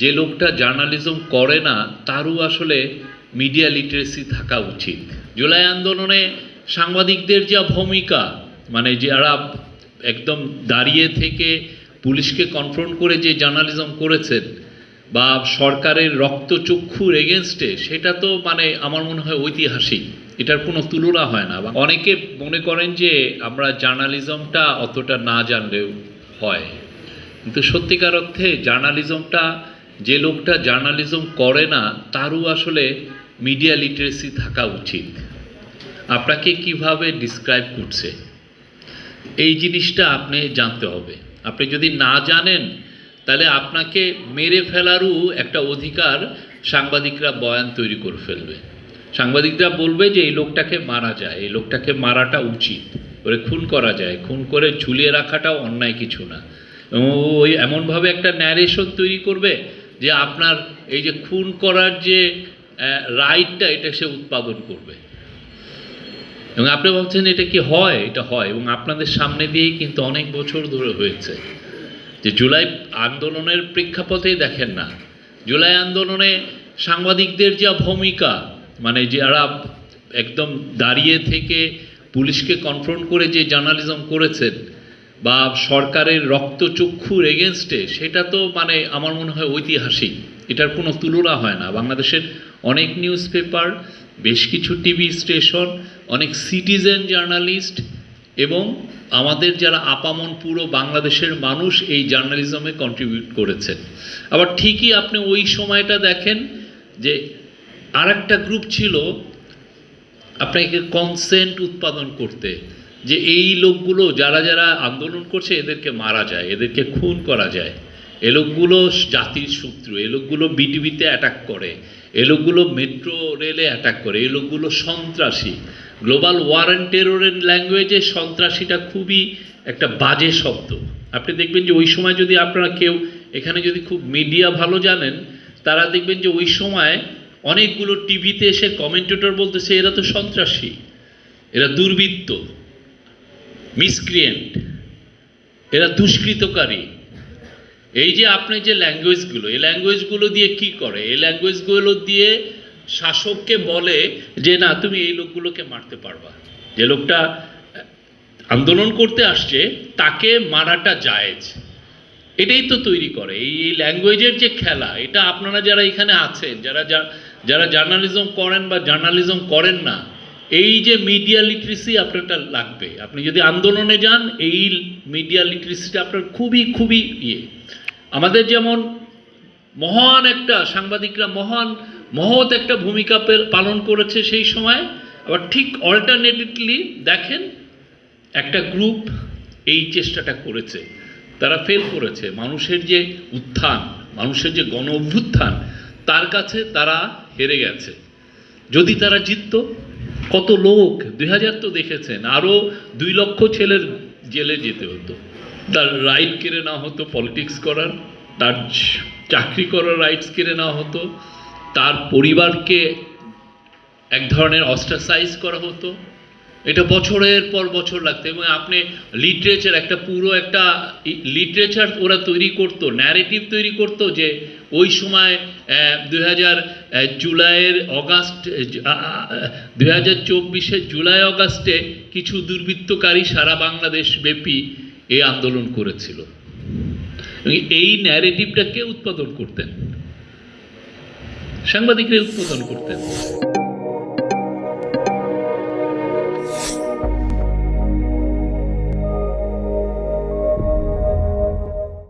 যে লোকটা জার্নালিজম করে না তারও আসলে মিডিয়া লিটারেসি থাকা উচিত। জুলাই আন্দোলনে সাংবাদিকদের যা ভূমিকা, মানে যারা একদম দাঁড়িয়ে থেকে পুলিশকে কনফ্রন্ট করে যে জার্নালিজম করেছেন বা সরকারের রক্তচক্ষুর এগেনস্টে, সেটা তো মানে আমার মনে হয় ঐতিহাসিক, এটার কোনো তুলনা হয় না। অনেকে মনে করেন যে আমরা জার্নালিজমটা অতটা না জানলেও হয়, কিন্তু সত্যিকার অর্থে জার্নালিজমটা, যে লোকটা জার্নালিজম করে না তারও আসলে মিডিয়া লিটারেসি থাকা উচিত। আপনাকে কিভাবে ডিসক্রাইব করছে এই জিনিসটা আপনি জানতে হবে। আপনি যদি না জানেন তাহলে আপনাকে মেরে ফেলারও একটা অধিকার সাংবাদিকরা বয়ান তৈরি করে ফেলবে। সাংবাদিকরা বলবে যে এই লোকটাকে মারা যায়, এই লোকটাকে মারাটা উচিত, ওরে খুন করা যায়, খুন করে ঝুলিয়ে রাখাটাও অন্যায় কিছু না। ওই এমনভাবে একটা ন্যারেশন তৈরি করবে যে আপনার এই যে খুন করার যে রাইটটা, এটা সে উৎপাদন করবে। এবং আপনি বলছেন এটা কি হয়? এটা হয়, এবং আপনাদের সামনে দিয়েই কিন্তু অনেক বছর ধরে হয়েছে। যে জুলাই আন্দোলনের প্রেক্ষাপটেই দেখেন না, জুলাই আন্দোলনে সাংবাদিকদের যা ভূমিকা, মানে যারা একদম দাঁড়িয়ে থেকে পুলিশকে কনফ্রন্ট করে যে জার্নালিজম করেছেন বা সরকারের রক্তচক্ষুর এগেনস্টে, সেটা তো মানে আমার মনে হয় ঐতিহাসিক, এটার কোনো তুলনা হয় না। বাংলাদেশের অনেক নিউজ পেপার, বেশ কিছু টিভি স্টেশন, অনেক সিটিজেন জার্নালিস্ট এবং আমাদের যারা আপামন পুরো বাংলাদেশের মানুষ এই জার্নালিজমে কন্ট্রিবিউট করেছেন। আবার ঠিকই আপনি ওই সময়টা দেখেন যে আর একটা গ্রুপ ছিল আপনাকে কনসেন্ট উৎপাদন করতে, যে এই লোকগুলো যারা যারা আন্দোলন করছে এদেরকে মারা যায়, এদেরকে খুন করা যায়, এ লোকগুলো জাতির শত্রু, এ লোকগুলো বিটিভিতে অ্যাটাক করে, এ লোকগুলো মেট্রো রেলে অ্যাটাক করে, এই লোকগুলো সন্ত্রাসী। গ্লোবাল ওয়ার অ্যান্ড টেররের ল্যাঙ্গুয়েজে সন্ত্রাসীটা খুবই একটা বাজে শব্দ। আপনি দেখবেন যে ওই সময় যদি আপনারা কেউ এখানে যদি খুব মিডিয়া ভালো জানেন, তারা দেখবেন যে ওই সময় অনেকগুলো টিভিতে এসে কমেন্টেটর বলতেছে এরা তো সন্ত্রাসী, এরা দুর্বৃত্ত, মিসক্রিয়েন্ট, এরা দুষ্কৃতকারী। এই যে আপনি যে ল্যাঙ্গুয়েজগুলো, এই ল্যাঙ্গুয়েজগুলো দিয়ে কি করে? এই ল্যাঙ্গুয়েজগুলো দিয়ে শাসককে বলে যে না, তুমি এই লোকগুলোকে মারতে পারবা, যে লোকটা আন্দোলন করতে আসছে তাকে মারাটা জায়েজ। এটাই তো তৈরি করে এই ল্যাঙ্গুয়েজের যে খেলা। এটা আপনারা যারা এখানে আছেন, যারা যারা জার্নালিজম করেন বা জার্নালিজম করেন না, এই যে মিডিয়া লিটারেসি আপনারটা লাগবে। আপনি যদি আন্দোলনে যান, এই মিডিয়া লিটারেসিটা আপনার খুবই খুবই আমাদের যেমন মহান একটা সাংবাদিকরা মহৎ একটা ভূমিকা পালন করেছে সেই সময়, আবার ঠিক অল্টারনেটিভলি দেখেন একটা গ্রুপ এই চেষ্টাটা করেছে, তারা ফেল করেছে। মানুষের যে উত্থান, মানুষের যে গণ অভ্যুত্থান, তার কাছে তারা হেরে গেছে। যদি তারা জিতত, কত লোক 2000 তো দেখেছেন, আরও 2 লক্ষ ছেলের জেলে যেতে হতো, তার রাইট কেড়ে নেওয়া হতো পলিটিক্স করার, তার চাকরি করার রাইটস কেড়ে নেওয়া হতো, তার পরিবারকে এক ধরনের অস্ট্রাসাইজ করা হতো। এটা বছরের পর বছর লাগতো। এবং আপনি লিটারেচার, একটা পুরো একটা লিটারেচার ওরা তৈরি করতো, ন্যারেটিভ তৈরি করতো যে ওই সময় 2024 জুলাই অগাস্টে কিছু দুর্বৃত্তকারী সারা বাংলাদেশ ব্যাপী এই আন্দোলন করেছিল। এই ন্যারেটিভটাকে উৎপাদন করতেন সাংবাদিকরা, উৎপাদন করতেন।